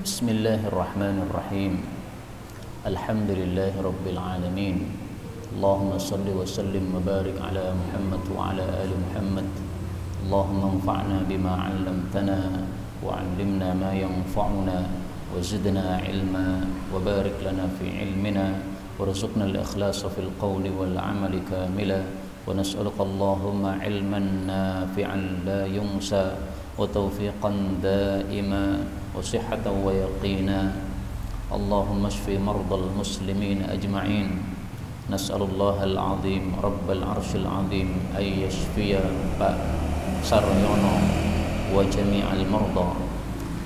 Bismillahirrahmanirrahim. Alhamdulillahi rabbil alamin. Allahumma salli wa sallim wa barik ala Muhammad wa ala ali Muhammad. Allahumma anfa'na bima 'allamtana wa 'allimna ma yanfa'una wa zidna 'ilma wa barik lana fi 'ilmina warzuqna al-ikhlasa fil qawli wal 'amali kamila wa nas'aluka Allahumma 'ilman nafi'an la yunsa wa tawfiqan da'ima wa sihhatan wa yaqina. Allahumma shfi mardal muslimin ajma'in. Nas'alullaha al-'azim rabbal 'arsyil 'azim ay yashfiya Pak Saryono wa jami'al marda.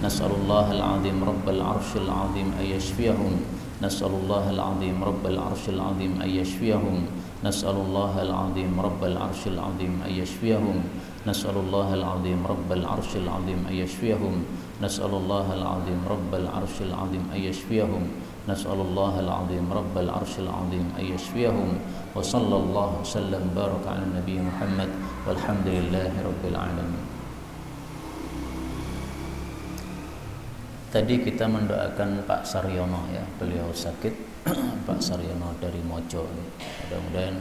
Nas'alullaha al-'azim rabbal 'arsyil 'azim ay yashfiyahum. Nas'alullaha al-'azim rabbal 'arsyil 'azim ay yashfiyahum. Nas'alullaha al-'azim rabbal 'arsyil 'azim ay yashfiyahum. Nas'alullaha al-'azim rabbal 'arsyil 'azim ay yashfiyahum. Nas'alullaha al-'azim rabbal 'arsyil 'azim ay yashfiyahum. Nas'alullaha al-'azim rabbal 'arsyil 'azim ay yashfiyahum. Wa sallallahu sallam baraka ala nabi Muhammad walhamdulillahi rabbil alamin. Tadi kita mendoakan Pak Saryono ya, beliau sakit. Pak Saryono dari Mojo. Mudah-mudahan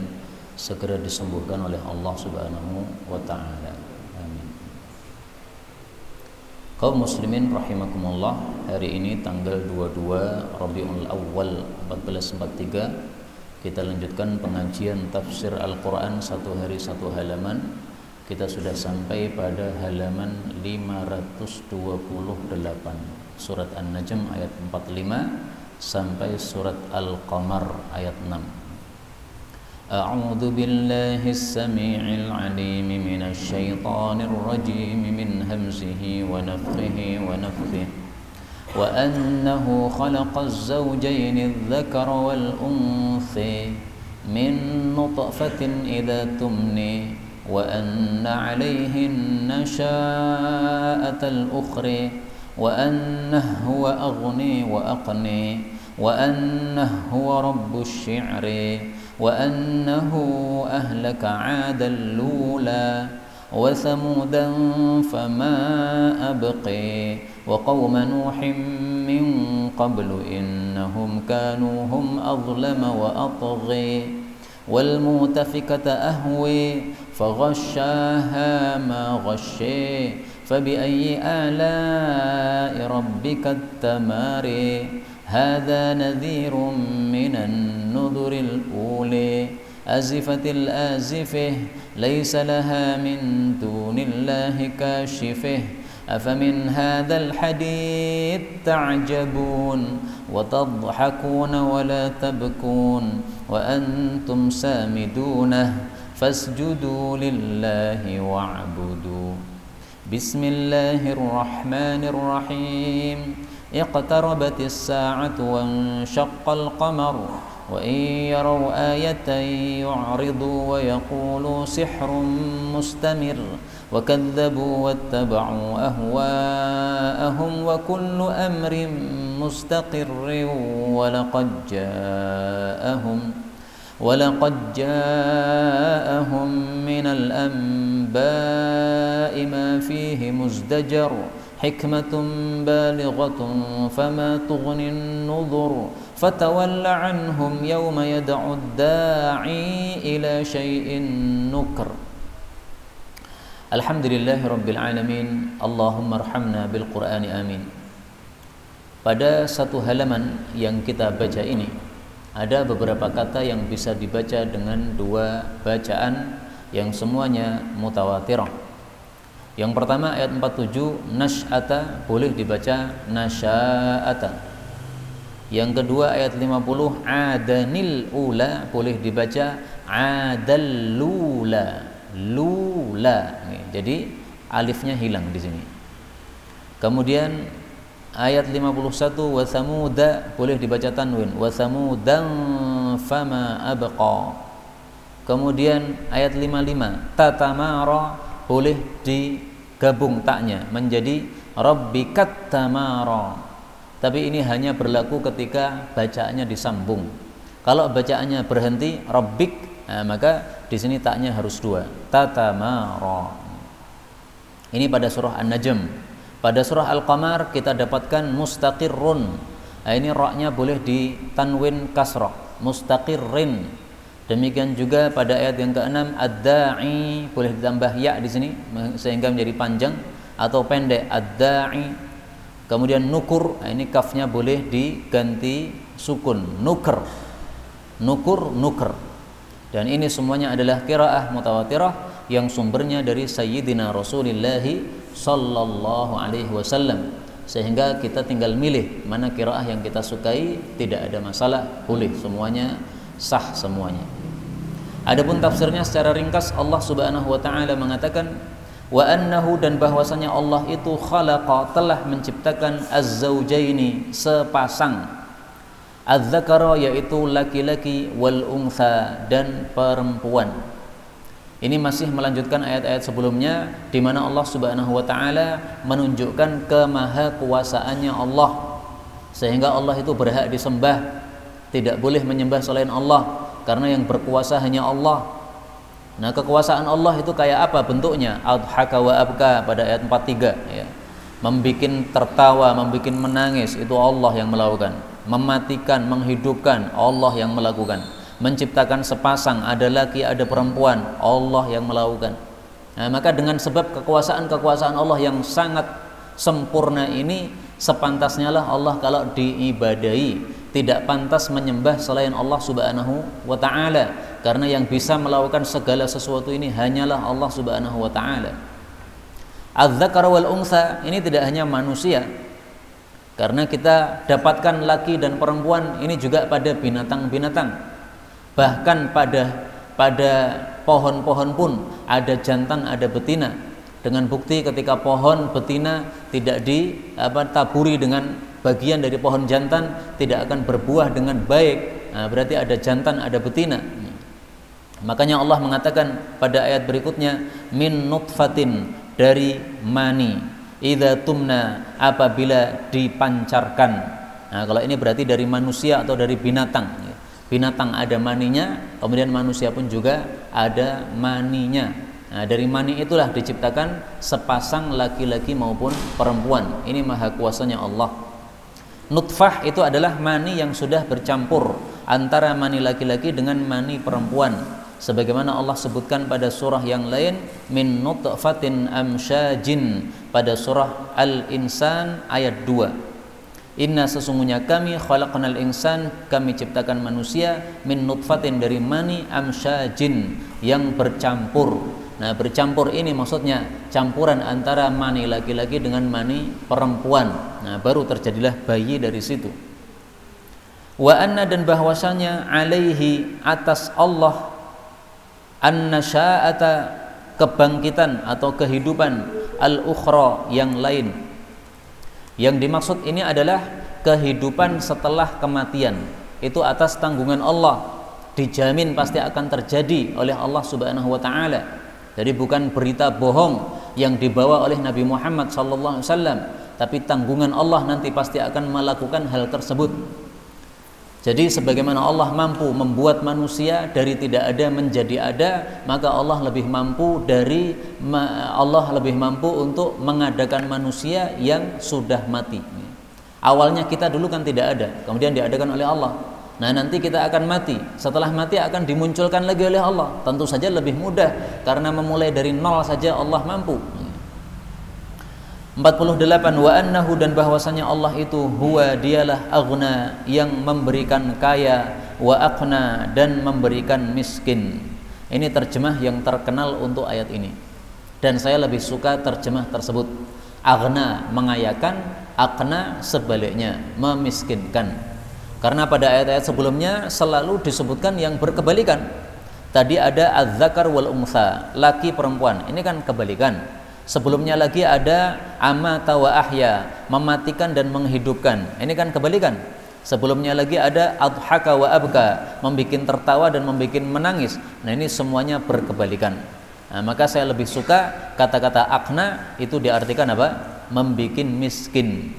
segera disembuhkan oleh Allah Subhanahu wa taala. Amin. Kaum muslimin rahimakumullah, hari ini tanggal 22 Rabiul Awal 1443 kita lanjutkan pengajian tafsir Al-Qur'an satu hari satu halaman. Kita sudah sampai pada halaman 528, surat An-Najm ayat 45 sampai surat Al-Qamar ayat 6. A'udzu billahis samii'il 'aliim minasy syaithaanir rajiim min hamzihi wa nafthihi wa nafthihi. Wa annahu khalaqaz zawjayni adh-dhakara wal untha min nutfatin idza tumni wa anna 'alayhi an-nasha'atal ukhra wa annahu huwa aghni wa aqni wa annahu huwa rabbus syi'ri wa annahu ahlaka 'adal lula wa thamudan fama abqi wa qauma nuhin min qablu innahum kanu hum adlama wa atghi wal mutafikata ahwi faghashaha ma ghashi fabiayyi ala'i rabbika tamari hadha nadhirun minan nuduril uli azifatil azifih laysa laha min dunillahi kashifih afamin hadzal hadits ta'jabun wa tadhakuna wa la tabkun wa antum samiduna fasjudu lillahi wa'budu. Bismillahirrahmanirrahim. Iqtarabatis sa'atu wanshaqqal qamar wa in yaraw ayatan yu'ridu wa yaqulu sihrun mustamir wa kadzabu wattaba'u ahwa'ahum wa kullu amrin mustaqirrin wa laqad ja'ahum minal anba'i ma fihi muzdajar hikmatun balighatun fama tughni an-nudhur fatawalla anhum yawma yad'u ad-da'i ila syai'in nukr. Alhamdulillahi rabbil alamin. Allahumma arhamna bil Qur'ani amin. Pada satu halaman yang kita baca ini ada beberapa kata yang bisa dibaca dengan dua bacaan yang semuanya mutawatirah. Yang pertama ayat 47 nasy'ata boleh dibaca nasya'ata. Yang kedua ayat 50 adanil ula boleh dibaca adallula lula. Jadi alifnya hilang di sini. Kemudian ayat 51 wa thamuda boleh dibaca tanwin wa thamudan fama abqa. Kemudian ayat 55 tatamara boleh digabung taknya menjadi rabbikat tamara. Tapi ini hanya berlaku ketika bacaannya disambung. Kalau bacaannya berhenti rabbik, maka di sini taknya harus dua, tatamara. Ini pada surah An-Najm. Pada surah Al-Qamar kita dapatkan mustaqirrun. Nah, ini ra-nya boleh ditanwin kasrah, mustaqirrin. Demikian juga pada ayat yang ke-6 ad-da'i boleh ditambah ya di sini sehingga menjadi panjang atau pendek ad-da'i. Kemudian nukur, nah ini kafnya boleh diganti sukun, nuker. Nukur, nuker. Dan ini semuanya adalah qiraah mutawatirah yang sumbernya dari Sayyidina Rasulullah sallallahu alaihi wasallam, sehingga kita tinggal milih mana qiraah yang kita sukai, tidak ada masalah, boleh semuanya, sah semuanya. Adapun tafsirnya secara ringkas, Allah Subhanahu wa taala mengatakan wa annahu, dan bahwasanya Allah itu khalaqa, telah menciptakan az-zaujaini, sepasang, az-zakara yaitu laki-laki, wal untha dan perempuan. Ini masih melanjutkan ayat-ayat sebelumnya di mana Allah Subhanahu wa taala menunjukkan kemahakuasaannya Allah, sehingga Allah itu berhak disembah, tidak boleh menyembah selain Allah karena yang berkuasa hanya Allah. Nah, kekuasaan Allah itu kayak apa bentuknya? Adhaka wa abka pada ayat 43 ya. Membikin tertawa, membikin menangis itu Allah yang melakukan. Mematikan, menghidupkan Allah yang melakukan. Menciptakan sepasang, ada laki ada perempuan, Allah yang melakukan. Nah, maka dengan sebab kekuasaan Allah yang sangat sempurna ini, sepantasnya lah Allah kalau diibadahi, tidak pantas menyembah selain Allah Subhanahu wa taala, karena yang bisa melakukan segala sesuatu ini hanyalah Allah Subhanahu wa taala. Az-zakar wal untha ini tidak hanya manusia, karena kita dapatkan laki dan perempuan ini juga pada binatang-binatang. Bahkan pada pohon-pohon pun ada jantan ada betina, dengan bukti ketika pohon betina tidak ditaburi dengan bagian dari pohon jantan, tidak akan berbuah dengan baik. Nah, berarti ada jantan ada betina. Makanya Allah mengatakan pada ayat berikutnya min nutfatin, dari mani, idza tumna, apabila dipancarkan. Nah, kalau ini berarti dari manusia atau dari binatang. Binatang ada maninya, kemudian manusia pun juga ada maninya. Nah, dari mani itulah diciptakan sepasang laki-laki maupun perempuan. Ini maha kuasanya Allah. Nutfah itu adalah mani yang sudah bercampur antara mani laki-laki dengan mani perempuan, sebagaimana Allah sebutkan pada surah yang lain, min nutfatin amsyajin, pada surah Al-Insan ayat 2. Inna, sesungguhnya kami, khalaqnal insan, kami ciptakan manusia, min nutfatin, dari mani, amsyajin, yang bercampur. Nah, bercampur ini maksudnya campuran antara mani laki-laki dengan mani perempuan. Nah, baru terjadilah bayi dari situ. Wa anna, dan bahwasanya, alaihi, atas Allah, an-nasya'ata, kebangkitan atau kehidupan, al-ukhra, yang lain. Yang dimaksud ini adalah kehidupan setelah kematian. Itu atas tanggungan Allah, dijamin pasti akan terjadi oleh Allah Subhanahu wa taala. Jadi bukan berita bohong yang dibawa oleh Nabi Muhammad SAW, tapi tanggungan Allah nanti pasti akan melakukan hal tersebut. Jadi sebagaimana Allah mampu membuat manusia dari tidak ada menjadi ada, maka Allah lebih mampu untuk mengadakan manusia yang sudah mati. Awalnya kita dulu kan tidak ada, kemudian diadakan oleh Allah. Nah, nanti kita akan mati. Setelah mati akan dimunculkan lagi oleh Allah. Tentu saja lebih mudah karena memulai dari nol saja Allah mampu. 48. Wa annahu, dan bahwasanya Allah itu huwa, dialah, aghna, yang memberikan kaya, wa aqna, dan memberikan miskin. Ini terjemah yang terkenal untuk ayat ini, dan saya lebih suka terjemah tersebut. Aghna, mengayakan, aqna, sebaliknya, memiskinkan. Karena pada ayat-ayat sebelumnya selalu disebutkan yang berkebalikan. Tadi ada az-zakar wal untha, laki perempuan, ini kan kebalikan. Sebelumnya lagi ada amata wa ahya, mematikan dan menghidupkan. Ini kan kebalikan. Sebelumnya lagi ada adhaka wa abka, membikin tertawa dan membikin menangis. Nah, ini semuanya berkebalikan. Nah, maka saya lebih suka kata-kata akna itu diartikan apa? Membikin miskin.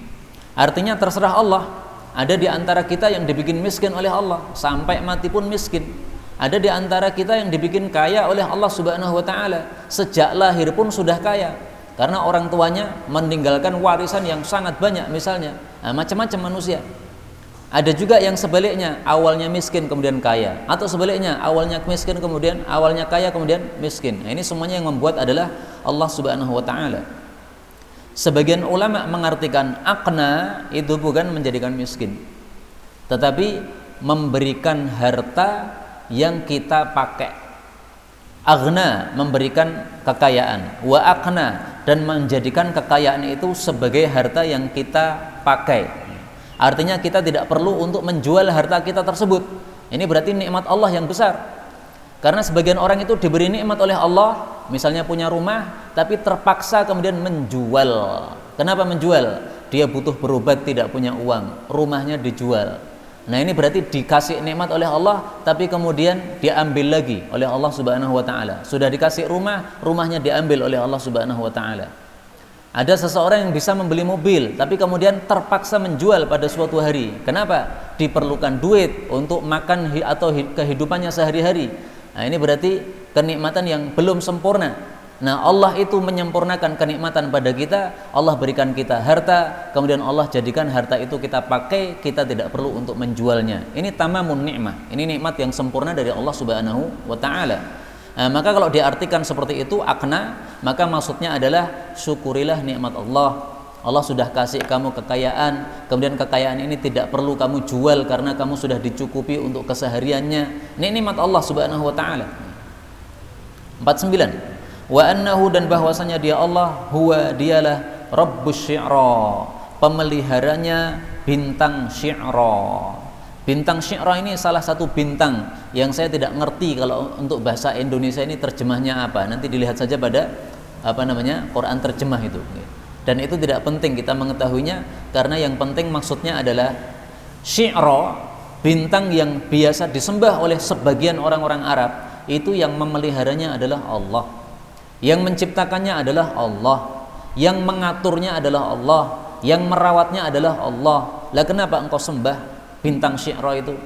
Artinya terserah Allah. Ada di antara kita yang dibikin miskin oleh Allah, sampai mati pun miskin. Ada di antara kita yang dibikin kaya oleh Allah Subhanahu wa taala, sejak lahir pun sudah kaya. karena orang tuanya meninggalkan warisan yang sangat banyak misalnya. Nah, macam-macam manusia. Ada juga yang sebaliknya, awalnya miskin kemudian kaya, atau sebaliknya awalnya miskin kemudian awalnya kaya kemudian miskin. Nah, ini semuanya yang membuat adalah Allah Subhanahu wa taala. Sebagian ulama mengartikan aqna itu bukan menjadikan miskin, tetapi memberikan harta yang kita pakai. Aghna memberikan kekayaan, wa aqna dan menjadikan kekayaan itu sebagai harta yang kita pakai. Artinya kita tidak perlu untuk menjual harta kita tersebut. Ini berarti nikmat Allah yang besar. Karena sebagian orang itu diberi nikmat oleh Allah, misalnya punya rumah, tapi terpaksa kemudian menjual. Kenapa menjual? Dia butuh berobat, tidak punya uang, rumahnya dijual. Nah, ini berarti dikasih nikmat oleh Allah, tapi kemudian diambil lagi oleh Allah Subhanahu wa taala. Sudah dikasih rumah, rumahnya diambil oleh Allah Subhanahu wa taala. Ada seseorang yang bisa membeli mobil, tapi kemudian terpaksa menjual pada suatu hari. Kenapa? Diperlukan duit untuk makan atau kehidupannya sehari-hari. Nah, ini berarti kenikmatan yang belum sempurna. Nah, Allah itu menyempurnakan kenikmatan pada kita. Allah berikan kita harta, kemudian Allah jadikan harta itu kita pakai, kita tidak perlu untuk menjualnya. Ini tamamun nikmah. Ini nikmat yang sempurna dari Allah Subhanahu wa taala. Nah, maka kalau diartikan seperti itu aqna, maka maksudnya adalah syukurilah nikmat Allah. Allah sudah kasih kamu kekayaan, kemudian kekayaan ini tidak perlu kamu jual karena kamu sudah dicukupi untuk kesehariannya. Ini nikmat Allah Subhanahu wa taala. 49. Wa annahu dan bahwasanya dia Allah huwa dialah rabbus syi'ra, pemeliharanya bintang syi'ra. Bintang syi'ra ini salah satu bintang yang saya tidak ngerti kalau untuk bahasa Indonesia ini terjemahnya apa. Nanti dilihat saja pada Quran terjemah itu. Dan itu tidak penting kita mengetahuinya, karena yang penting maksudnya adalah syi'ra, bintang yang biasa disembah oleh sebagian orang-orang Arab, itu yang memeliharanya adalah Allah. Yang menciptakannya adalah Allah, yang mengaturnya adalah Allah, yang merawatnya adalah Allah. Lah kenapa engkau sembah bintang syi'ra itu?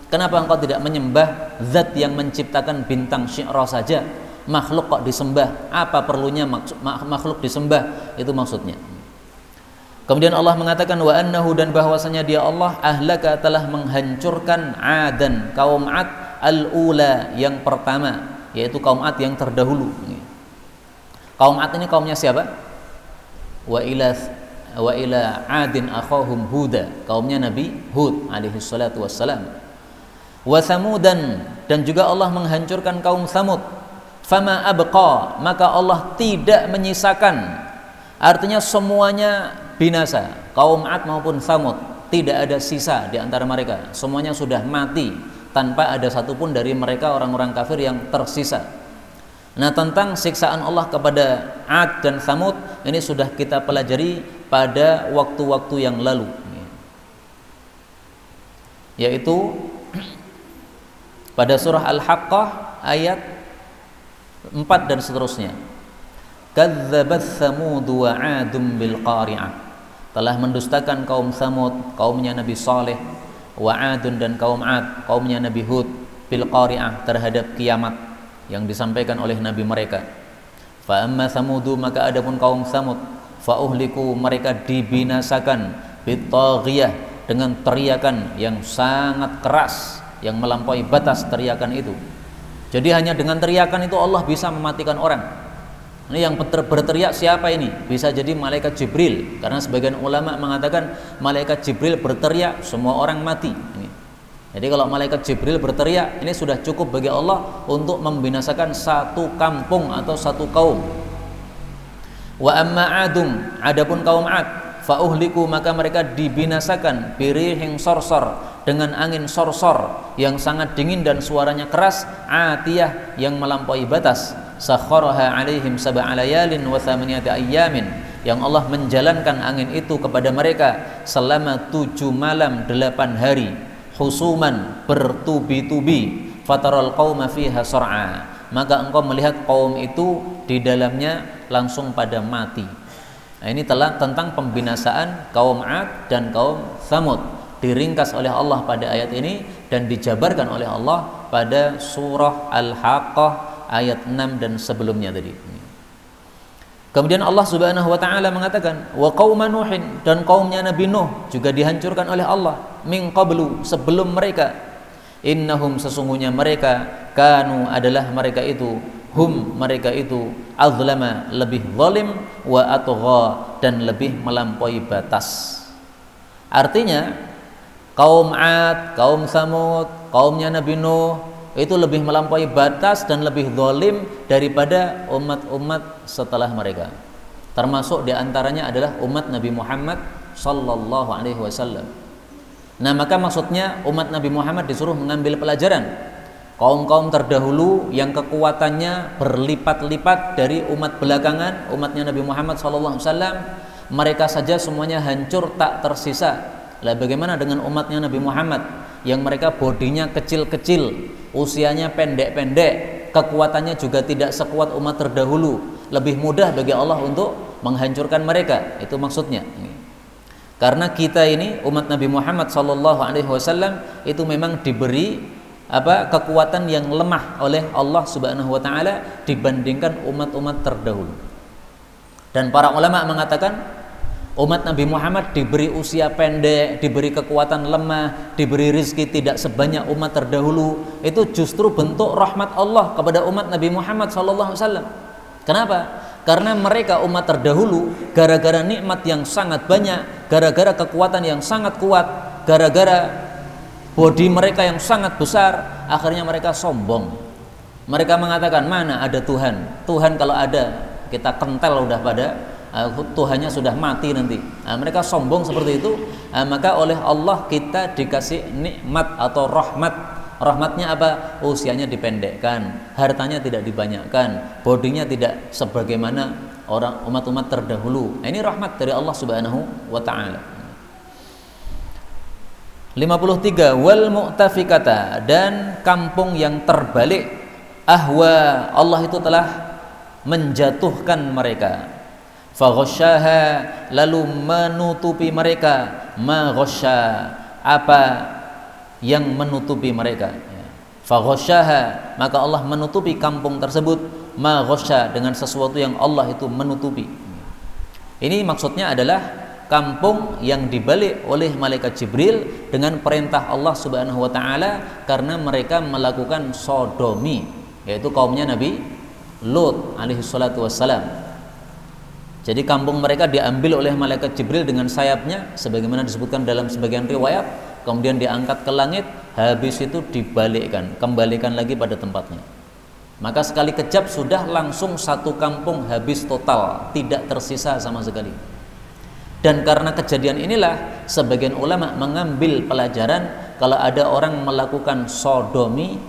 Kenapa engkau tidak menyembah zat yang menciptakan bintang syi'ra saja? Makhluk kok disembah? Apa perlunya makhluk disembah? Itu maksudnya. Kemudian Allah mengatakan wa annahu dan bahwasanya dia Allah ahlaka telah menghancurkan Adan, kaum Ad al-ula yang pertama, yaitu kaum Ad yang terdahulu. Kaum Ad ini kaumnya siapa? Wa ila Adin akhahum Huda, kaumnya Nabi Hud alaihi salatu wassalam. Wa Samudan dan juga Allah menghancurkan kaum Samud. Fama abqa, maka Allah tidak menyisakan. Artinya semuanya binasa, kaum Ad maupun Samud, tidak ada sisa di antara mereka. Semuanya sudah mati tanpa ada satupun dari mereka orang-orang kafir yang tersisa. Nah, tentang siksaan Allah kepada Ad dan Samud ini sudah kita pelajari pada waktu-waktu yang lalu, yaitu pada surah Al-Haqqah ayat 4 dan seterusnya. Kadzabat Tsamud wa 'Adun bil qari'ah, telah mendustakan kaum Tsamud, kaumnya Nabi Saleh, wa 'Adun dan kaum Ad, kaumnya Nabi Hud, bil qari'ah, terhadap kiamat yang disampaikan oleh nabi mereka. Fa amma Tsamudu, maka adapun kaum Tsamud, fa uhliku, mereka dibinasakan, bitaghiyah, dengan teriakan yang sangat keras, yang melampaui batas teriakan itu. Jadi hanya dengan teriakan itu Allah bisa mematikan orang. Ini yang berteriak siapa ini? Bisa jadi malaikat Jibril, karena sebagian ulama mengatakan malaikat Jibril berteriak semua orang mati. Jadi kalau malaikat Jibril berteriak, ini sudah cukup bagi Allah untuk membinasakan satu kampung atau satu kaum. Wa amma Adum, adapun kaum Ad, fa uhliku, maka mereka dibinasakan birihing sorsor, dengan angin sorsor yang sangat dingin dan suaranya keras, atiyah, yang melampaui batas. Sakharaha alaihim sab'a layalin wa thamaniyata ayyamin, yang Allah menjalankan angin itu kepada mereka selama 7 malam 8 hari. Husuman, bertubi-tubi. Fataral qauma fiha sar'a, maka engkau melihat kaum itu di dalamnya langsung pada mati. Nah, ini telah tentang pembinasaan kaum Ad dan kaum Tsamud, diringkas oleh Allah pada ayat ini dan dijabarkan oleh Allah pada surah Al-Haqqah ayat 6 dan sebelumnya tadi. Kemudian Allah Subhanahu wa taala mengatakan, wa qauma Nuhin, dan kaumnya Nabi Nuh juga dihancurkan oleh Allah min qablu, sebelum mereka. Innahum, sesungguhnya mereka, kanu, adalah mereka itu, hum, mereka itu, azlama, lebih zalim, wa atgha, dan lebih melampaui batas. Artinya kaum Ad, kaum Samud, kaumnya Nabi Nuh itu lebih melampaui batas dan lebih zalim daripada umat-umat setelah mereka. Termasuk diantaranya adalah umat Nabi Muhammad sallallahu alaihi wasallam. Nah, maka maksudnya umat Nabi Muhammad disuruh mengambil pelajaran kaum-kaum terdahulu yang kekuatannya berlipat-lipat dari umat belakangan, umatnya Nabi Muhammad sallallahu alaihi wasallam. Mereka saja semuanya hancur tak tersisa. Lah bagaimana dengan umatnya Nabi Muhammad yang mereka bodinya kecil-kecil, usianya pendek-pendek, kekuatannya juga tidak sekuat umat terdahulu, lebih mudah bagi Allah untuk menghancurkan mereka. Itu maksudnya. Karena kita ini umat Nabi Muhammad sallallahu alaihi wasallam itu memang diberi kekuatan yang lemah oleh Allah Subhanahu wa taala dibandingkan umat-umat terdahulu. Dan para ulama mengatakan umat Nabi Muhammad diberi usia pendek, diberi kekuatan lemah, diberi rizki tidak sebanyak umat terdahulu. Itu justru bentuk rahmat Allah kepada umat Nabi Muhammad SAW. Kenapa? Karena mereka umat terdahulu gara-gara nikmat yang sangat banyak, gara-gara kekuatan yang sangat kuat, gara-gara bodi mereka yang sangat besar, akhirnya mereka sombong. Mereka mengatakan, mana ada Tuhan? Tuhan kalau ada, kita kentel udah pada Tuhannya sudah mati nanti. Mereka sombong seperti itu. Maka oleh Allah kita dikasih nikmat atau rahmat. Rahmatnya apa? Usianya dipendekkan, hartanya tidak dibanyakkan, bodinya tidak sebagaimana orang umat-umat terdahulu. Ini rahmat dari Allah Subhanahu wa taala. 53 wal mu'tafikata, dan kampung yang terbalik. Ahwa, Allah itu telah menjatuhkan mereka. Faghasyaha, lalu menutupi mereka. Ma ghasya, apa yang menutupi mereka. Faghasyaha, maka Allah menutupi kampung tersebut. Ma ghasya, dengan sesuatu yang Allah itu menutupi. Ini maksudnya adalah kampung yang dibalik oleh malaikat Jibril dengan perintah Allah Subhanahu wa taala karena mereka melakukan sodomi, yaitu kaumnya Nabi Lut alaihi salatu wassalam. Jadi kampung mereka diambil oleh malaikat Jibril dengan sayapnya sebagaimana disebutkan dalam sebagian riwayat, kemudian diangkat ke langit, habis itu dibalikkan, kembalikan lagi pada tempatnya. Maka sekali kejap sudah langsung satu kampung habis total, tidak tersisa sama sekali. Dan karena kejadian inilah sebagian ulama mengambil pelajaran kalau ada orang melakukan sodomi,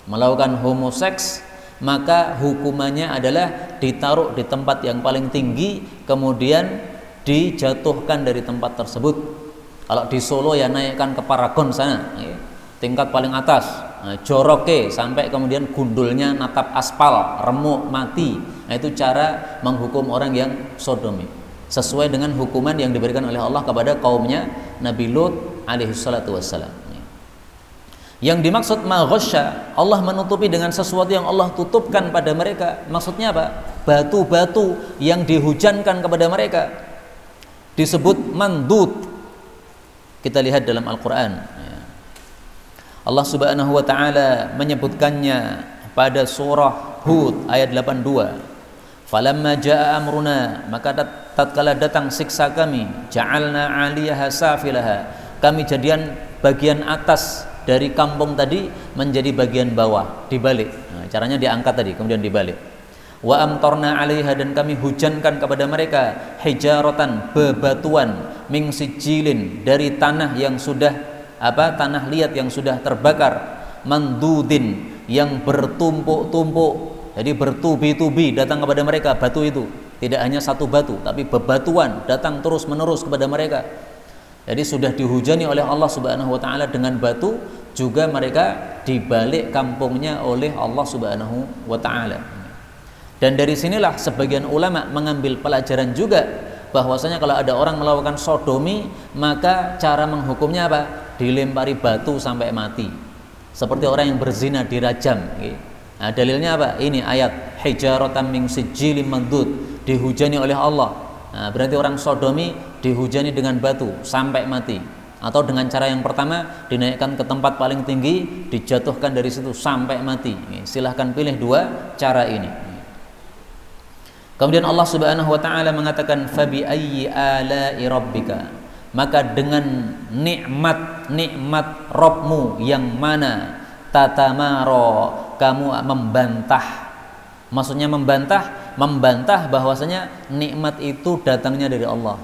melakukan homoseks, maka hukumannya adalah ditaruh di tempat yang paling tinggi, kemudian dijatuhkan dari tempat tersebut. Kalau di Solo ya naikkan ke Paragon sana, tingkat paling atas, joroke sampai kemudian gundulnya natap aspal, remuk mati. Nah, itu cara menghukum orang yang sodomi, sesuai dengan hukuman yang diberikan oleh Allah kepada kaumnya Nabi Lut alaihi salatu wassalam. Yang dimaksud ma ghasya, Allah menutupi dengan sesuatu yang Allah tutupkan pada mereka. Maksudnya apa? Batu-batu yang dihujankan kepada mereka disebut mandud. Kita lihat dalam Al-Quran, Allah Subhanahu wa ta'ala menyebutkannya pada surah Hud ayat 82. Falamma jaa amruna, maka tatkala datang siksa kami, ja'alna 'aliyaha safilaha, kami jadian bagian atas dari kampung tadi menjadi bagian bawah, dibalik. Nah, caranya diangkat tadi kemudian dibalik. Wa amtarna 'alaiha, dan kami hujankan kepada mereka hijaratan, bebatuan, min sijilin, dari tanah yang sudah tanah liat yang sudah terbakar, mandudin, yang bertumpuk-tumpuk. Jadi bertubi-tubi datang kepada mereka batu itu. Tidak hanya satu batu, tapi bebatuan datang terus-menerus kepada mereka. Jadi sudah dihujani oleh Allah Subhanahu wa taala dengan batu, juga mereka dibalik kampungnya oleh Allah Subhanahu wa taala. Dan dari sinilah sebagian ulama mengambil pelajaran juga bahwasanya kalau ada orang melakukan sodomi, maka cara menghukumnya apa? Dilempari batu sampai mati. Seperti orang yang berzina dirajam. Nah, dalilnya apa? Ini ayat hijaratan min sijilin mandud, dihujani oleh Allah. Nah, berarti orang sodomi dihujani dengan batu sampai mati. Atau dengan cara yang pertama, dinaikkan ke tempat paling tinggi, dijatuhkan dari situ sampai mati. Silahkan pilih dua cara ini. Kemudian Allah Subhanahu wa taala mengatakan fabi ayyi ala'i rabbika, maka dengan nikmat Rabbmu yang mana tatamaro kamu membantah. Maksudnya membantah bahwasanya nikmat itu datangnya dari Allah.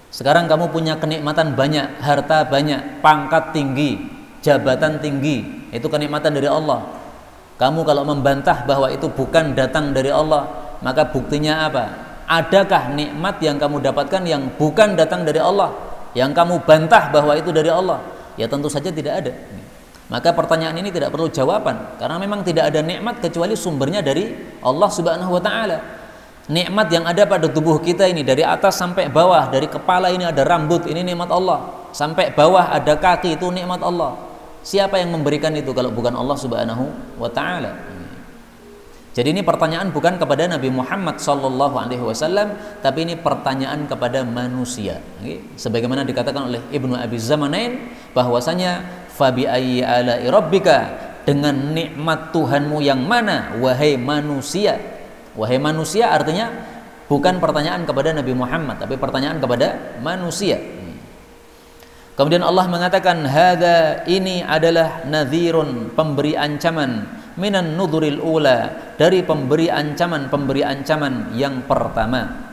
Sekarang kamu punya kenikmatan banyak, harta banyak, pangkat tinggi, jabatan tinggi, itu kenikmatan dari Allah. Kamu kalau membantah bahwa itu bukan datang dari Allah, maka buktinya apa? Adakah nikmat yang kamu dapatkan yang bukan datang dari Allah, yang kamu bantah bahwa itu dari Allah? Ya tentu saja tidak ada. Maka pertanyaan ini tidak perlu jawaban, karena memang tidak ada nikmat kecuali sumbernya dari Allah Subhanahu wa taala. Nikmat yang ada pada tubuh kita ini, dari atas sampai bawah, dari kepala ini ada rambut, ini nikmat Allah, sampai bawah ada kaki, itu nikmat Allah. Siapa yang memberikan itu kalau bukan Allah Subhanahu wa taala? Jadi ini pertanyaan bukan kepada Nabi Muhammad SAW, tapi ini pertanyaan kepada manusia. Sebagaimana dikatakan oleh Ibnu Abi Zamanain bahwasanya fabi ayyi ala'i rabbika, dengan nikmat Tuhanmu yang mana wahai manusia. Wahai manusia artinya bukan pertanyaan kepada Nabi Muhammad, tapi pertanyaan kepada manusia. Kemudian Allah mengatakan hadza, ini adalah nadhirun, pemberi ancaman, minan nuduril ula, dari pemberi ancaman yang pertama.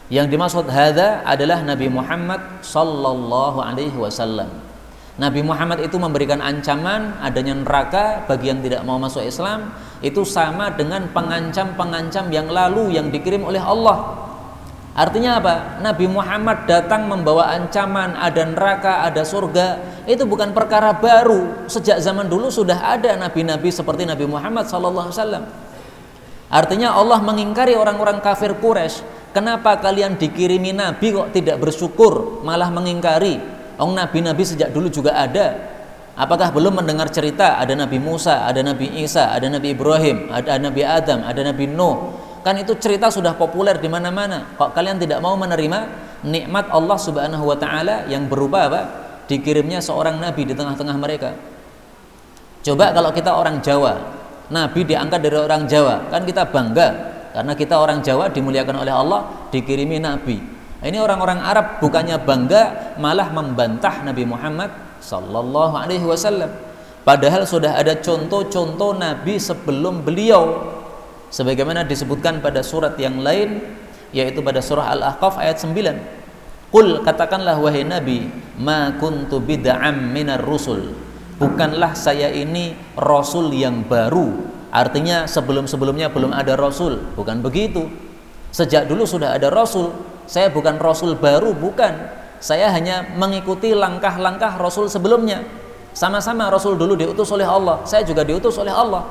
Yang dimaksud hadza adalah Nabi Muhammad sallallahu alaihi wasallam. Nabi Muhammad itu memberikan ancaman adanya neraka bagi yang tidak mau masuk Islam, itu sama dengan pengancam-pengancam yang lalu yang dikirim oleh Allah. Artinya apa? Nabi Muhammad datang membawa ancaman ada neraka, ada surga. Itu bukan perkara baru. Sejak zaman dulu sudah ada nabi-nabi seperti Nabi Muhammad SAW. Artinya Allah mengingkari orang-orang kafir Quraisy. Kenapa kalian dikirimi nabi kok tidak bersyukur, malah mengingkari? Nabi-nabi sejak dulu juga ada. Apakah belum mendengar cerita ada Nabi Musa, ada Nabi Isa, ada Nabi Ibrahim, ada Nabi Adam, ada Nabi Nuh? Kan itu cerita sudah populer di mana-mana. Kok kalian tidak mau menerima nikmat Allah Subhanahu wa taala yang berupa apa? Dikirimnya seorang nabi di tengah-tengah mereka. Coba kalau kita orang Jawa, nabi diangkat dari orang Jawa, kan kita bangga karena kita orang Jawa dimuliakan oleh Allah, dikirimi nabi. Ini orang-orang Arab bukannya bangga, malah membantah Nabi Muhammad sallallahu alaihi wasallam. Padahal sudah ada contoh-contoh nabi sebelum beliau, sebagaimana disebutkan pada surat yang lain, yaitu pada surah Al-Ahqaf ayat 9. Qul, katakanlah wahai Nabi, ma kuntu bid'am minar rusul, bukanlah saya ini rasul yang baru. Artinya sebelum-sebelumnya belum ada rasul, bukan begitu. Sejak dulu sudah ada rasul. Saya bukan rasul baru, bukan. Saya hanya mengikuti langkah-langkah rasul sebelumnya. Sama-sama rasul dulu diutus oleh Allah, saya juga diutus oleh Allah.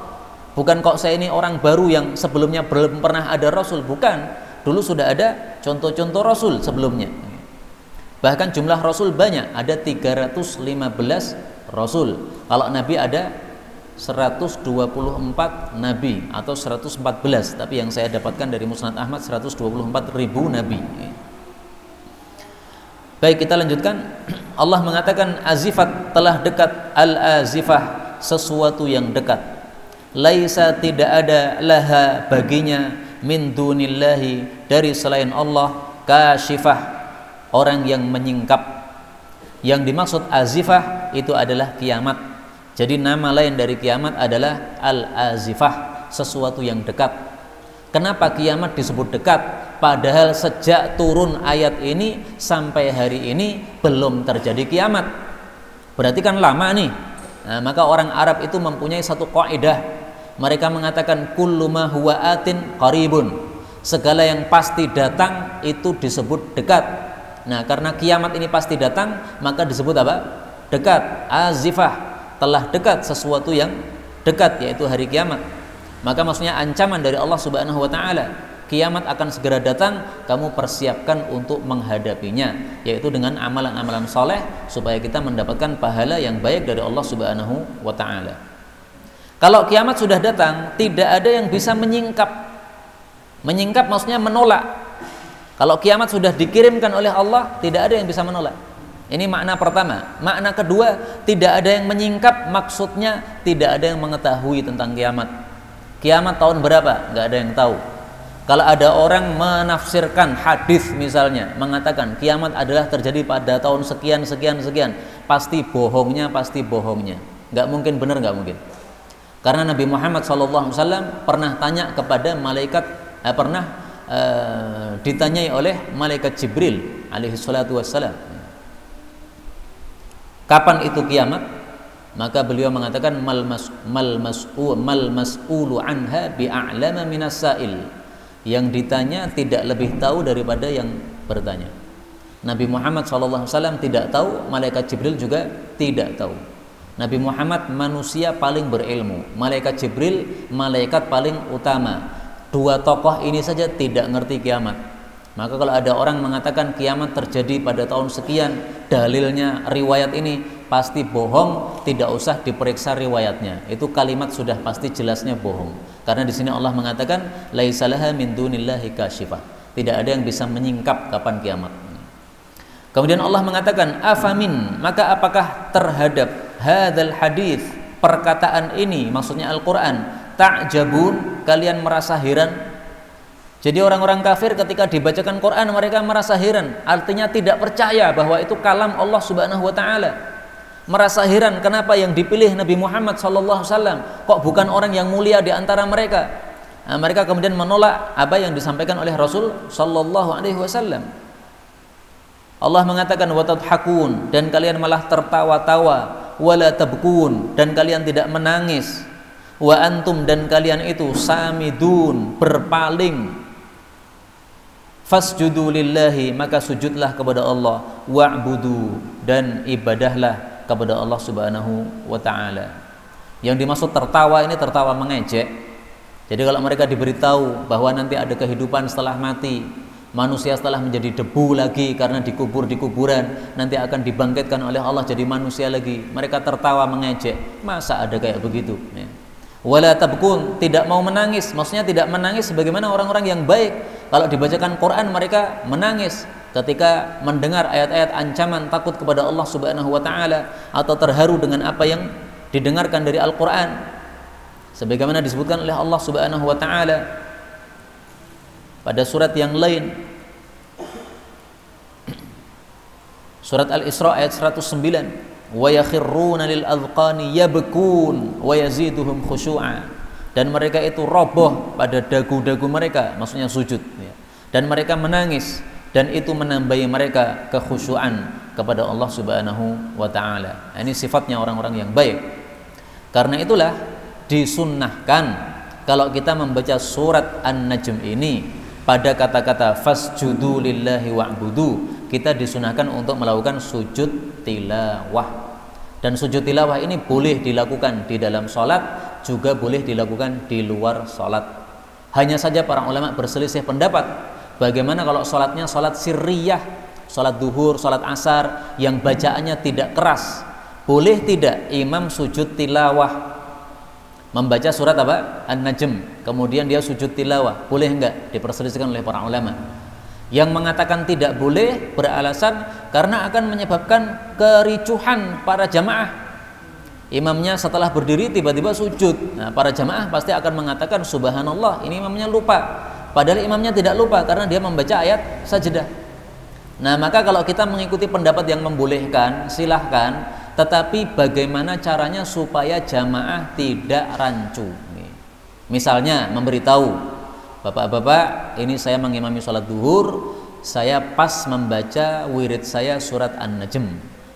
Bukan kok saya ini orang baru yang sebelumnya belum pernah ada rasul, bukan. Dulu sudah ada contoh-contoh rasul sebelumnya. Bahkan jumlah rasul banyak, ada 315 rasul. Kalau nabi ada 124 nabi atau 114, tapi yang saya dapatkan dari Musnad Ahmad 124.000 nabi. Baik, kita lanjutkan. Allah mengatakan azifat, telah dekat, al-azifah, sesuatu yang dekat. Laisa, tidak ada, laha, baginya, min dunillahi, dari selain Allah, kasyifah, orang yang menyingkap. Yang dimaksud azifah itu adalah kiamat. Jadi nama lain dari kiamat adalah al-azifah, sesuatu yang dekat. Kenapa kiamat disebut dekat? Padahal sejak turun ayat ini sampai hari ini belum terjadi kiamat. Berarti kan lama nih. Nah, maka orang Arab itu mempunyai satu kaidah. Mereka mengatakan kullu ma huwa atin qaribun. Segala yang pasti datang itu disebut dekat. Nah, karena kiamat ini pasti datang, maka disebut apa? Dekat, azifah. Telah dekat sesuatu yang dekat, yaitu hari kiamat. Maka maksudnya ancaman dari Allah Subhanahu wa taala, kiamat akan segera datang, kamu persiapkan untuk menghadapinya, yaitu dengan amalan-amalan soleh supaya kita mendapatkan pahala yang baik dari Allah Subhanahu wa taala. Kalau kiamat sudah datang, tidak ada yang bisa menyingkap. Menyingkap maksudnya menolak. Kalau kiamat sudah dikirimkan oleh Allah, tidak ada yang bisa menolak. Ini makna pertama. Makna kedua, tidak ada yang menyingkap, maksudnya tidak ada yang mengetahui tentang kiamat. Kiamat tahun berapa? Nggak ada yang tahu. Kalau ada orang menafsirkan hadis misalnya, mengatakan kiamat adalah terjadi pada tahun sekian, pasti bohongnya. Nggak mungkin benar, nggak mungkin. Karena Nabi Muhammad SAW pernah tanya kepada malaikat, ditanyai oleh malaikat Jibril alaihi salatu wassalam, kapan itu kiamat? Maka beliau mengatakan mal mas'ulu anha bi'a'lama minas sa'il. Yang ditanya tidak lebih tahu daripada yang bertanya. Nabi Muhammad SAW tidak tahu, malaikat Jibril juga tidak tahu. Nabi Muhammad manusia paling berilmu, malaikat Jibril malaikat paling utama. Dua tokoh ini saja tidak ngerti kiamat. Maka kalau ada orang mengatakan kiamat terjadi pada tahun sekian, dalilnya riwayat ini, pasti bohong, tidak usah diperiksa riwayatnya. Itu kalimat sudah pasti jelasnya bohong. Karena di sini Allah mengatakan laisalaha min dunillahi kasyifah. Tidak ada yang bisa menyingkap kapan kiamat. Kemudian Allah mengatakan afamin, maka apakah terhadap hadzal hadis, perkataan ini, maksudnya Al-Qur'an, ta'jabun, kalian merasa heran? Jadi orang-orang kafir ketika dibacakan Quran mereka merasa heran, artinya tidak percaya bahwa itu kalam Allah Subhanahu wa taala. Merasa heran kenapa yang dipilih Nabi Muhammad sallallahu alaihi wasallam kok bukan orang yang mulia di antara mereka. Nah, mereka kemudian menolak apa yang disampaikan oleh Rasul sallallahu alaihi wasallam. Allah mengatakan wa tadhakun, dan kalian malah tertawa-tawa, wala tabkun, dan kalian tidak menangis, wa antum, dan kalian itu samidun, berpaling. Fasjudu lillahi, maka sujudlah kepada Allah, wa'budu, dan ibadahlah kepada Allah Subhanahu wa taala. Yang dimaksud tertawa ini tertawa mengejek. Jadi kalau mereka diberitahu bahwa nanti ada kehidupan setelah mati, manusia setelah menjadi debu lagi karena dikubur di kuburan, nanti akan dibangkitkan oleh Allah jadi manusia lagi, mereka tertawa mengejek. Masa ada kayak begitu ya. Wala tabkun, tidak mau menangis, maksudnya tidak menangis sebagaimana orang-orang yang baik. Kalau dibacakan Quran mereka menangis ketika mendengar ayat-ayat ancaman takut kepada Allah Subhanahu wa taala atau terharu dengan apa yang didengarkan dari Al-Qur'an. Sebagaimana disebutkan oleh Allah Subhanahu wa taala pada surat yang lain, surat Al-Isra ayat 109, wa yakhruna lil adqani yabkun wa yaziduhum khushu'a, dan mereka itu roboh pada dagu-dagu mereka, maksudnya sujud ya. Dan mereka menangis, dan itu menambahi mereka kekhusyuan kepada Allah Subhanahu wa taala. Ini sifatnya orang-orang yang baik. Karena itulah disunnahkan kalau kita membaca surat An-Najm ini pada kata-kata fasjudu lillahi wa'budu, kita disunahkan untuk melakukan sujud tilawah. Dan sujud tilawah ini boleh dilakukan di dalam sholat, juga boleh dilakukan di luar sholat. Hanya saja para ulama berselisih pendapat bagaimana kalau sholatnya sholat sirriyah, sholat duhur, sholat asar yang bacaannya tidak keras. Boleh tidak imam sujud tilawah, membaca surat apa? An-Najm, kemudian dia sujud tilawah, boleh enggak? Diperselisihkan oleh para ulama. Yang mengatakan tidak boleh beralasan karena akan menyebabkan kericuhan para jamaah. Imamnya setelah berdiri tiba-tiba sujud. Nah, para jamaah pasti akan mengatakan subhanallah, ini imamnya lupa. Padahal imamnya tidak lupa karena dia membaca ayat sajdah. Nah, maka kalau kita mengikuti pendapat yang membolehkan, silahkan. Tetapi bagaimana caranya supaya jamaah tidak rancu? Misalnya memberitahu, bapak-bapak, ini saya mengimami sholat duhur, saya pas membaca wirid saya surat An-Najm.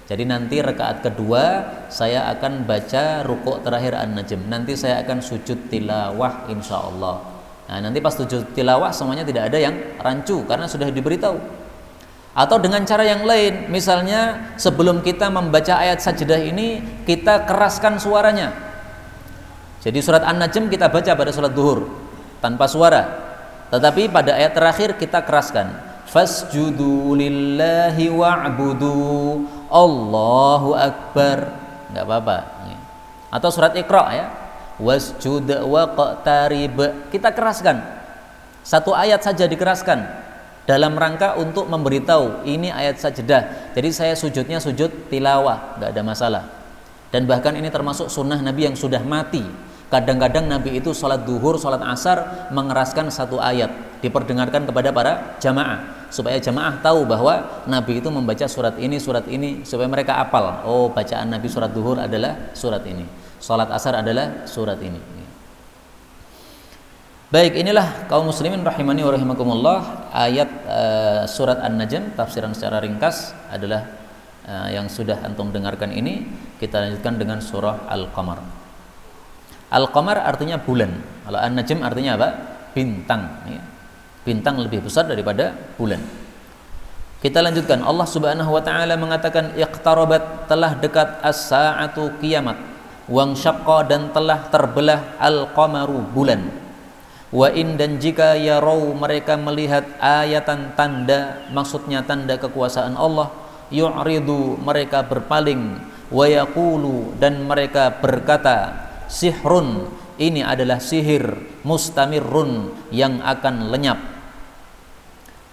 Jadi nanti rakaat kedua saya akan baca rukuk terakhir An-Najm. Nanti saya akan sujud tilawah insyaallah. Nah, nanti pas sujud tilawah semuanya tidak ada yang rancu karena sudah diberitahu. Atau dengan cara yang lain, misalnya sebelum kita membaca ayat sajdah ini kita keraskan suaranya. Jadi surat An-Najm kita baca pada sholat duhur tanpa suara, tetapi pada ayat terakhir kita keraskan, fasjudu lillahi wa'budu Allahu akbar, nggak apa-apa. Atau surat Iqra ya, wasjud waqtarib, kita keraskan. Satu ayat saja dikeraskan dalam rangka untuk memberitahu ini ayat sajdah. Jadi saya sujudnya sujud tilawah, nggak ada masalah. Dan bahkan ini termasuk sunnah Nabi yang sudah mati. Kadang-kadang Nabi itu sholat duhur, sholat asar mengeraskan satu ayat, diperdengarkan kepada para jamaah supaya jamaah tahu bahwa Nabi itu membaca surat ini supaya mereka hafal. Oh, bacaan Nabi surat duhur adalah surat ini, sholat asar adalah surat ini. Baik, inilah kaum muslimin rahimani wa rahimakumullah, ayat surat An-Najm, tafsiran secara ringkas adalah yang sudah antum dengarkan ini. Kita lanjutkan dengan surah Al-Qamar. Al-Qamar artinya bulan. Kalau An-Najm artinya apa? Bintang. Bintang lebih besar daripada bulan. Kita lanjutkan. Allah Subhanahu wa taala mengatakan iqtarabat, telah dekat as-sa'atu kiamat, wang syaqqa, dan telah terbelah al-qamaru, bulan. Wa in, dan jika yarau, mereka melihat ayatan, tanda, maksudnya tanda kekuasaan Allah, yu'ridu, mereka berpaling, wa yaqulu, dan mereka berkata, sihrun, ini adalah sihir, mustamirrun, yang akan lenyap.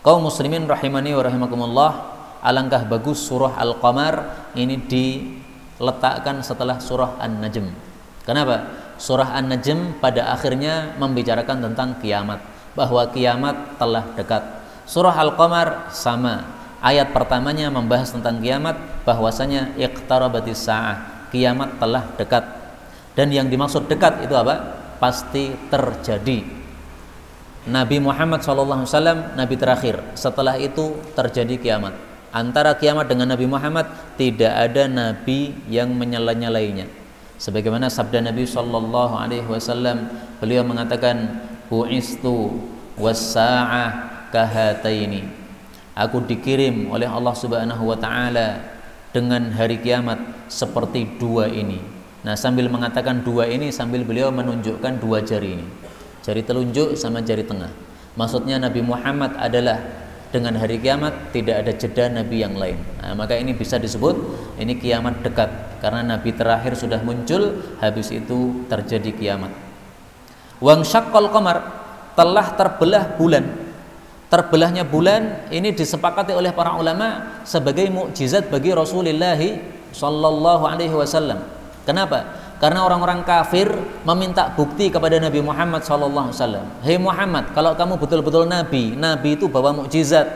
Kaum muslimin rahimani wa rahimakumullah, alangkah bagus surah Al-Qamar ini diletakkan setelah surah An-Najm. Kenapa? Surah An-Najm pada akhirnya membicarakan tentang kiamat, bahwa kiamat telah dekat. Surah Al-Qamar sama, ayat pertamanya membahas tentang kiamat, bahwasanya iqtarabatis sa'ah, kiamat telah dekat. Dan yang dimaksud dekat itu apa? Pasti terjadi. Nabi Muhammad SAW Nabi terakhir. Setelah itu terjadi kiamat. Antara kiamat dengan Nabi Muhammad tidak ada Nabi yang menyela-nyalainya. Sebagaimana sabda Nabi SAW, beliau mengatakan, bu'istu was-sa'ah kahataini. Aku dikirim oleh Allah Subhanahu wa taala dengan hari kiamat seperti dua ini. Nah, sambil mengatakan dua ini, sambil beliau menunjukkan dua jari ini, jari telunjuk sama jari tengah. Maksudnya Nabi Muhammad adalah dengan hari kiamat tidak ada jeda Nabi yang lain. Nah, maka ini bisa disebut ini kiamat dekat, karena Nabi terakhir sudah muncul, habis itu terjadi kiamat. Wang syaqqal qamar, telah terbelah bulan. Terbelahnya bulan ini disepakati oleh para ulama sebagai mukjizat bagi Rasulullah sallallahu alaihi wasallam. Kenapa? Karena orang-orang kafir meminta bukti kepada Nabi Muhammad SAW. Hei Muhammad, kalau kamu betul-betul Nabi, Nabi itu bawa mukjizat.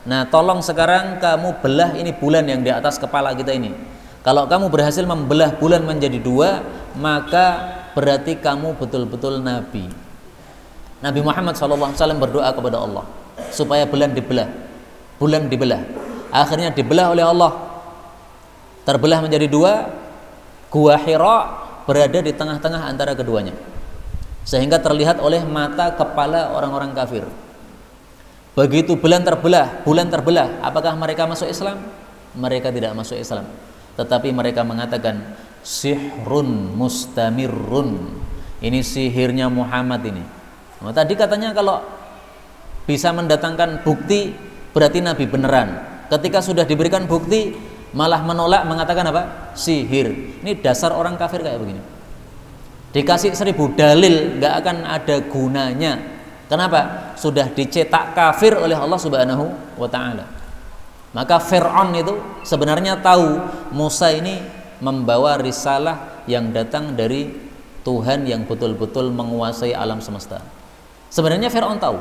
Nah, tolong sekarang kamu belah ini bulan yang di atas kepala kita ini. Kalau kamu berhasil membelah bulan menjadi dua, maka berarti kamu betul-betul Nabi. Nabi Muhammad SAW berdoa kepada Allah supaya bulan dibelah. Bulan dibelah. Akhirnya dibelah oleh Allah. Terbelah menjadi dua. Gua Hira berada di tengah-tengah antara keduanya, sehingga terlihat oleh mata kepala orang-orang kafir. Begitu bulan terbelah, apakah mereka masuk Islam? Mereka tidak masuk Islam, tetapi mereka mengatakan sihrun mustamirrun, ini sihirnya Muhammad ini. Nah, tadi katanya kalau bisa mendatangkan bukti berarti Nabi beneran. Ketika sudah diberikan bukti malah menolak, mengatakan apa? Sihir. Ini dasar orang kafir kayak begini. Dikasih 1000 dalil nggak akan ada gunanya. Kenapa? Sudah dicetak kafir oleh Allah Subhanahu wa taala. Maka Fir'aun itu sebenarnya tahu Musa ini membawa risalah yang datang dari Tuhan yang betul-betul menguasai alam semesta. Sebenarnya Fir'aun tahu.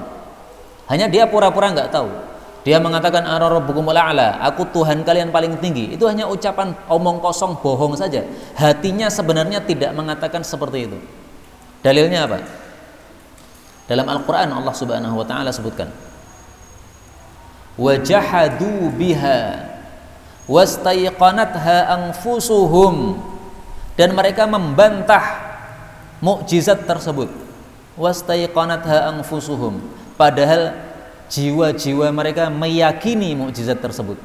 Hanya dia pura-pura nggak tahu. Dia mengatakan ana rabbukumul a'la, aku Tuhan kalian paling tinggi. Itu hanya ucapan omong kosong, bohong saja. Hatinya sebenarnya tidak mengatakan seperti itu. Dalilnya apa? Dalam Al-Qur'an Allah Subhanahu wa taala sebutkan, wajahadu biha wastaiqanatha anfusuhum, dan mereka membantah mukjizat tersebut. Wastaiqanatha anfusuhum, padahal jiwa-jiwa mereka meyakini mukjizat tersebut.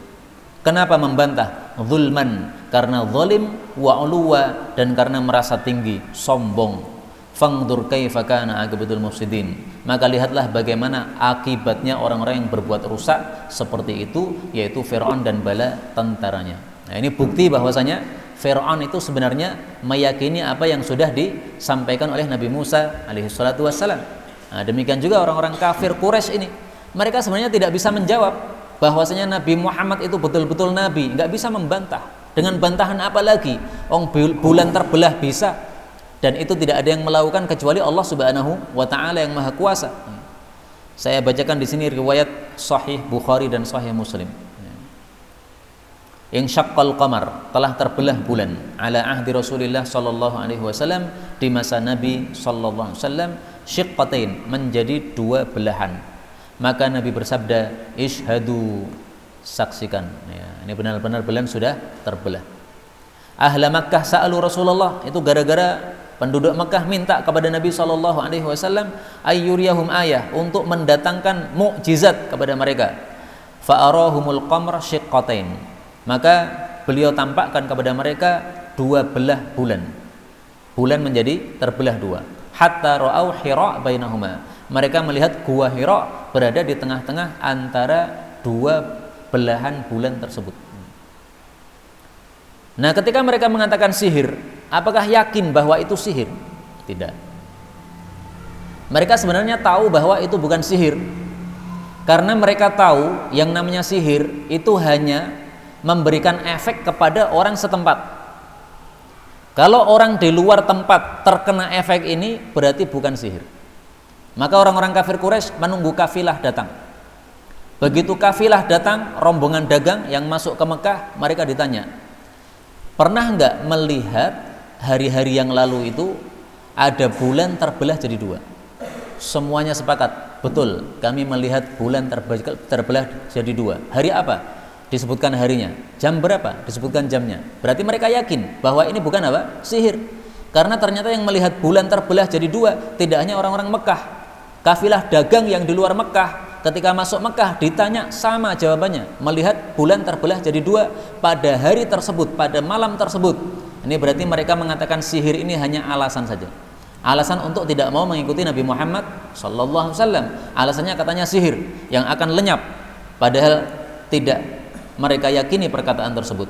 Kenapa membantah? Zulman, karena zalim, wa uluwa, dan karena merasa tinggi, sombong. Fangdur kaifa kana aqibatul mufsidin, maka lihatlah bagaimana akibatnya orang-orang yang berbuat rusak seperti itu, yaitu Fir'aun dan bala tentaranya. Nah, ini bukti bahwasanya Fir'aun itu sebenarnya meyakini apa yang sudah disampaikan oleh Nabi Musa alaihi salatu wassalam. Nah, demikian juga orang-orang kafir Quraisy ini, mereka sebenarnya tidak bisa menjawab bahwasanya Nabi Muhammad itu betul-betul Nabi, nggak bisa membantah. Dengan bantahan apa lagi? Bulan terbelah bisa, dan itu tidak ada yang melakukan kecuali Allah Subhanahu wa Ta'ala yang Maha Kuasa. Saya bacakan di sini riwayat Sahih Bukhari dan Sahih Muslim. Insyaqqal qamar, telah terbelah bulan, ala ahdi Rasulillah sallallahu alaihi wasallam, di masa Nabi sallallahu alaihi wasallam, syiqqatain, menjadi dua belahan. Maka Nabi bersabda, ishhadu, saksikan. Ya, ini benar-benar bulan sudah terbelah. Ahla Makkah sa'alu Rasulullah, itu gara-gara penduduk Makkah minta kepada Nabi sallallahu alaihi wasallam ayyuriyahum ayah, untuk mendatangkan mukjizat kepada mereka. Fa'arahumul qamar syiqqatain, maka beliau tampakkan kepada mereka dua belah bulan. Bulan menjadi terbelah dua. Hatta ra'au Hira bainahuma, mereka melihat gua Hira berada di tengah-tengah antara dua belahan bulan tersebut. Nah, ketika mereka mengatakan sihir, apakah yakin bahwa itu sihir? Tidak. Mereka sebenarnya tahu bahwa itu bukan sihir, karena mereka tahu yang namanya sihir itu hanya memberikan efek kepada orang setempat. Kalau orang di luar tempat terkena efek ini, berarti bukan sihir. Maka orang-orang kafir Quraisy menunggu kafilah datang. Begitu kafilah datang, rombongan dagang yang masuk ke Mekah, mereka ditanya, pernah nggak melihat hari-hari yang lalu itu ada bulan terbelah jadi dua? Semuanya sepakat, betul, kami melihat bulan terbelah jadi dua. Hari apa? Disebutkan harinya. Jam berapa? Disebutkan jamnya. Berarti mereka yakin bahwa ini bukan apa? Sihir. Karena ternyata yang melihat bulan terbelah jadi dua tidak hanya orang-orang Mekah. Kafilah dagang yang di luar Mekah ketika masuk Mekah ditanya, sama jawabannya, melihat bulan terbelah jadi dua pada hari tersebut, pada malam tersebut. Ini berarti mereka mengatakan sihir ini hanya alasan saja. Alasan untuk tidak mau mengikuti Nabi Muhammad sallallahu alaihi wasallam. Alasannya katanya sihir yang akan lenyap. Padahal tidak. Mereka yakini perkataan tersebut.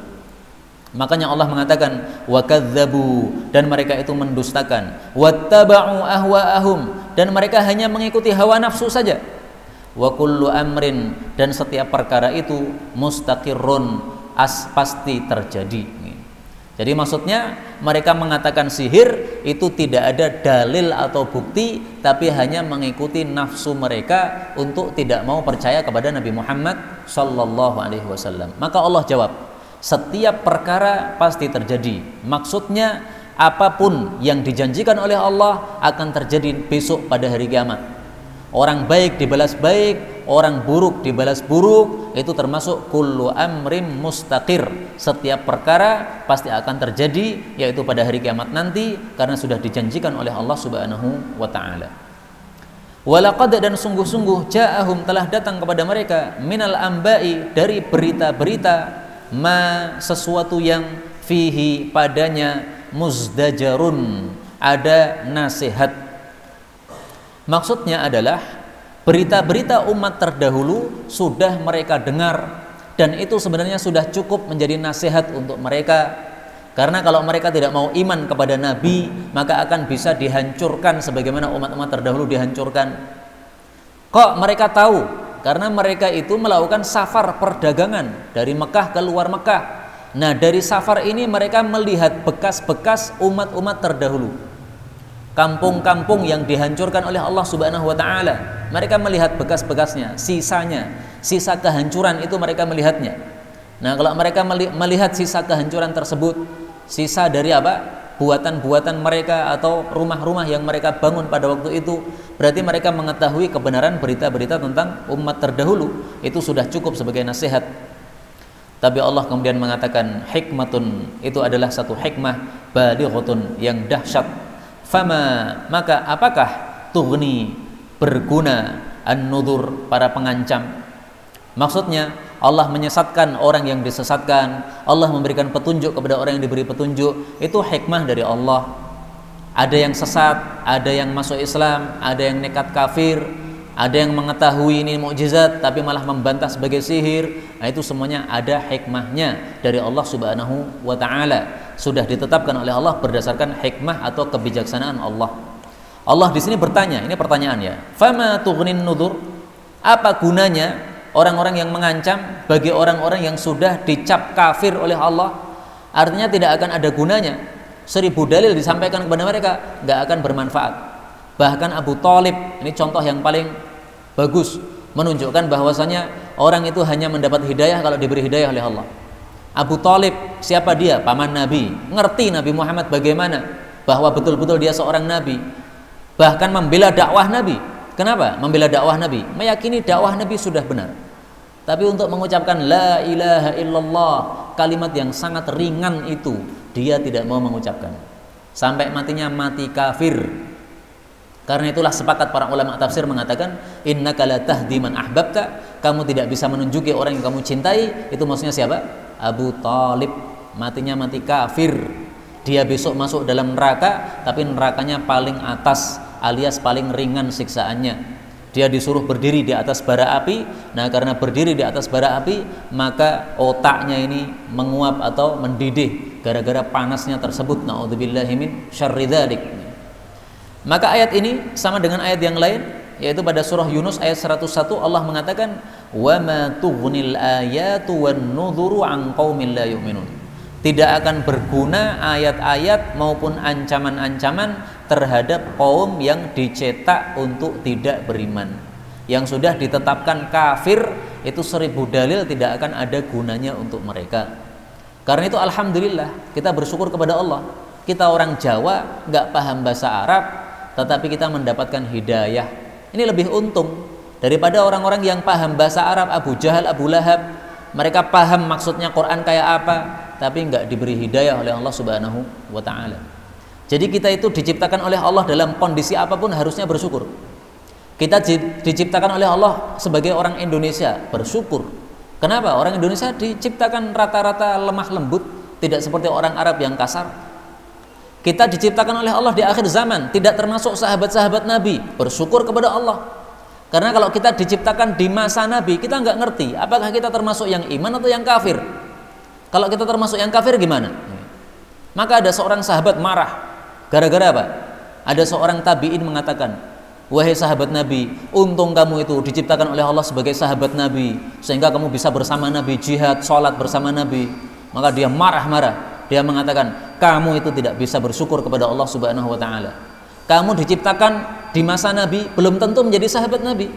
Makanya Allah mengatakan wa kadzdzabu, dan mereka itu mendustakan, wattaba'u ahwa'ahum, dan mereka hanya mengikuti hawa nafsu saja. Wa kullu amrin, dan setiap perkara itu mustaqirrun, pasti terjadi. Jadi maksudnya mereka mengatakan sihir itu tidak ada dalil atau bukti, tapi hanya mengikuti nafsu mereka untuk tidak mau percaya kepada Nabi Muhammad sallallahu alaihi wasallam. Maka Allah jawab, setiap perkara pasti terjadi. Maksudnya apapun yang dijanjikan oleh Allah akan terjadi besok pada hari kiamat. Orang baik dibalas baik, orang buruk dibalas buruk, itu termasuk kullu amrim mustaqir. Setiap perkara pasti akan terjadi, yaitu pada hari kiamat nanti, karena sudah dijanjikan oleh Allah Subhanahu wa Ta'ala. Walaqad, dan sungguh-sungguh, ja'ahum, telah datang kepada mereka, minal amba'i, dari berita-berita, ma, sesuatu yang fihi, padanya, muzdajarun, ada nasihat. Maksudnya adalah berita-berita umat terdahulu sudah mereka dengar, dan itu sebenarnya sudah cukup menjadi nasihat untuk mereka. Karena kalau mereka tidak mau iman kepada Nabi, maka akan bisa dihancurkan sebagaimana umat-umat terdahulu dihancurkan. Kok mereka tahu? Karena mereka itu melakukan safar perdagangan dari Mekah ke luar Mekah. Nah, dari safar ini mereka melihat bekas-bekas umat-umat terdahulu, kampung-kampung yang dihancurkan oleh Allah Subhanahu wa Ta'ala. Mereka melihat bekas-bekasnya, sisanya, sisa kehancuran itu mereka melihatnya. Nah, kalau mereka melihat sisa kehancuran tersebut, sisa dari apa? Buatan-buatan mereka atau rumah-rumah yang mereka bangun pada waktu itu, berarti mereka mengetahui kebenaran berita-berita tentang umat terdahulu. Itu sudah cukup sebagai nasihat. Tapi Allah kemudian mengatakan hikmatun, itu adalah satu hikmah balighatun, yang dahsyat. Fama, maka apakah tughni, berguna, an-nudhur, para pengancam. Maksudnya Allah menyesatkan orang yang disesatkan, Allah memberikan petunjuk kepada orang yang diberi petunjuk. Itu hikmah dari Allah. Ada yang sesat, ada yang masuk Islam, ada yang nekat kafir, ada yang mengetahui ini mukjizat tapi malah membantah sebagai sihir. Nah, itu semuanya ada hikmahnya dari Allah Subhanahu wa Ta'ala. Sudah ditetapkan oleh Allah berdasarkan hikmah atau kebijaksanaan Allah. Allah di sini bertanya, ini pertanyaan ya. Fama tughnin nudhur? Apa gunanya orang-orang yang mengancam bagi orang-orang yang sudah dicap kafir oleh Allah? Artinya tidak akan ada gunanya. 1000 dalil disampaikan kepada mereka, nggak akan bermanfaat. Bahkan Abu Thalib, ini contoh yang paling bagus, menunjukkan bahwasanya orang itu hanya mendapat hidayah kalau diberi hidayah oleh Allah. Abu Thalib, siapa dia? Paman Nabi, ngerti Nabi Muhammad bagaimana, bahwa betul-betul dia seorang Nabi, bahkan membela dakwah Nabi. Kenapa? Membela dakwah Nabi, meyakini dakwah Nabi sudah benar. Tapi untuk mengucapkan la ilaha illallah, kalimat yang sangat ringan itu, dia tidak mau mengucapkan. Sampai matinya mati kafir. Karena itulah sepakat para ulama tafsir mengatakan, innaka la tahdi man ahbabta, kamu tidak bisa menunjuki orang yang kamu cintai. Itu maksudnya siapa? Abu Thalib, matinya mati kafir. Dia besok masuk dalam neraka, tapi nerakanya paling atas, alias paling ringan siksaannya. Dia disuruh berdiri di atas bara api. Nah, karena berdiri di atas bara api, maka otaknya ini menguap atau mendidih gara-gara panasnya tersebut. Na'udzubillahi min syarri dzalik. Maka ayat ini sama dengan ayat yang lain, yaitu pada surah Yunus ayat 101, Allah mengatakan, wa ma tughnil ayatu wan nudhuru an qaumin la yu'minun. Tidak akan berguna ayat-ayat maupun ancaman-ancaman terhadap kaum yang dicetak untuk tidak beriman, yang sudah ditetapkan kafir. Itu 1000 dalil tidak akan ada gunanya untuk mereka. Karena itu alhamdulillah, kita bersyukur kepada Allah. Kita orang Jawa, nggak paham bahasa Arab, tetapi kita mendapatkan hidayah. Ini lebih untung daripada orang-orang yang paham bahasa Arab, Abu Jahal, Abu Lahab. Mereka paham maksudnya Quran kayak apa, tapi nggak diberi hidayah oleh Allah Subhanahu wa ta'ala. Jadi kita itu diciptakan oleh Allah dalam kondisi apapun harusnya bersyukur. Kita diciptakan oleh Allah sebagai orang Indonesia, bersyukur. Kenapa? Orang Indonesia diciptakan rata-rata lemah lembut, tidak seperti orang Arab yang kasar. Kita diciptakan oleh Allah di akhir zaman, tidak termasuk sahabat-sahabat Nabi, bersyukur kepada Allah. Karena kalau kita diciptakan di masa Nabi, kita nggak ngerti apakah kita termasuk yang iman atau yang kafir. Kalau kita termasuk yang kafir gimana? Maka ada seorang sahabat marah. Gara-gara apa? Ada seorang tabi'in mengatakan, wahai sahabat Nabi, untung kamu itu diciptakan oleh Allah sebagai sahabat Nabi, sehingga kamu bisa bersama Nabi, jihad, sholat bersama Nabi. Maka dia marah-marah. Dia mengatakan, kamu itu tidak bisa bersyukur kepada Allah Subhanahu wa ta'ala. Kamu diciptakan di masa Nabi, belum tentu menjadi sahabat Nabi.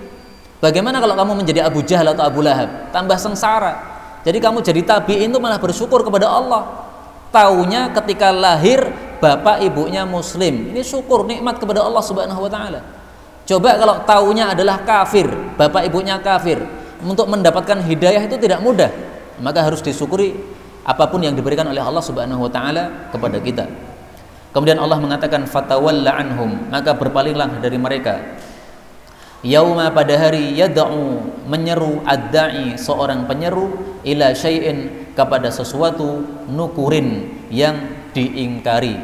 Bagaimana kalau kamu menjadi Abu Jahal atau Abu Lahab? Tambah sengsara. Jadi kamu jadi tabi'in itu malah bersyukur kepada Allah. Taunya ketika lahir bapak ibunya muslim, ini syukur nikmat kepada Allah Subhanahu wa ta'ala. Coba kalau taunya adalah kafir, bapak ibunya kafir, untuk mendapatkan hidayah itu tidak mudah. Maka harus disyukuri apapun yang diberikan oleh Allah Subhanahu wa ta'ala kepada kita. Kemudian Allah mengatakan, fatawalla anhum, maka berpalinglah dari mereka. Yauma, pada hari, yad'u, menyeru, ad-da'i, seorang penyeru, ila syai'in, kepada sesuatu, nukurin, yang diingkari.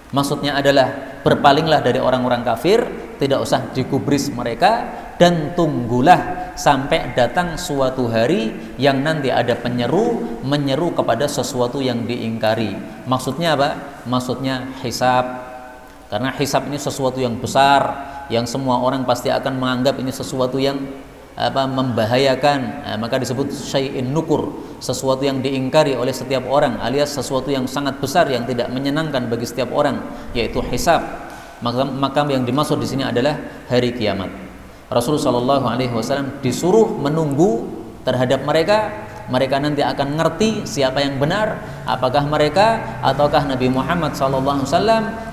Maksudnya adalah berpalinglah dari orang-orang kafir, tidak usah digubris mereka, dan tunggulah sampai datang suatu hari yang nanti ada penyeru menyeru kepada sesuatu yang diingkari. Maksudnya apa? Maksudnya hisab. Karena hisab ini sesuatu yang besar, yang semua orang pasti akan menganggap ini sesuatu yang membahayakan. Maka disebut syai'in nukur, sesuatu yang diingkari oleh setiap orang, alias sesuatu yang sangat besar yang tidak menyenangkan bagi setiap orang, yaitu hisab. Maka yang dimaksud di sini adalah hari kiamat. Rasulullah SAW disuruh menunggu terhadap mereka. Mereka nanti akan ngerti siapa yang benar, apakah mereka ataukah Nabi Muhammad SAW.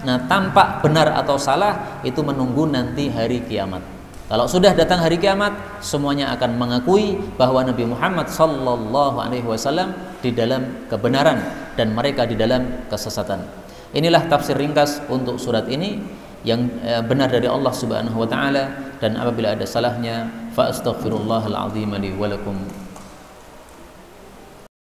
Nah, tampak benar atau salah itu menunggu nanti hari kiamat. Kalau sudah datang hari kiamat, semuanya akan mengakui bahwa Nabi Muhammad SAW di dalam kebenaran dan mereka di dalam kesesatan. Inilah tafsir ringkas untuk surat ini yang benar dari Allah Subhanahu wa ta'ala, dan apabila ada salahnya fa astaghfirullahal azim li wa lakum.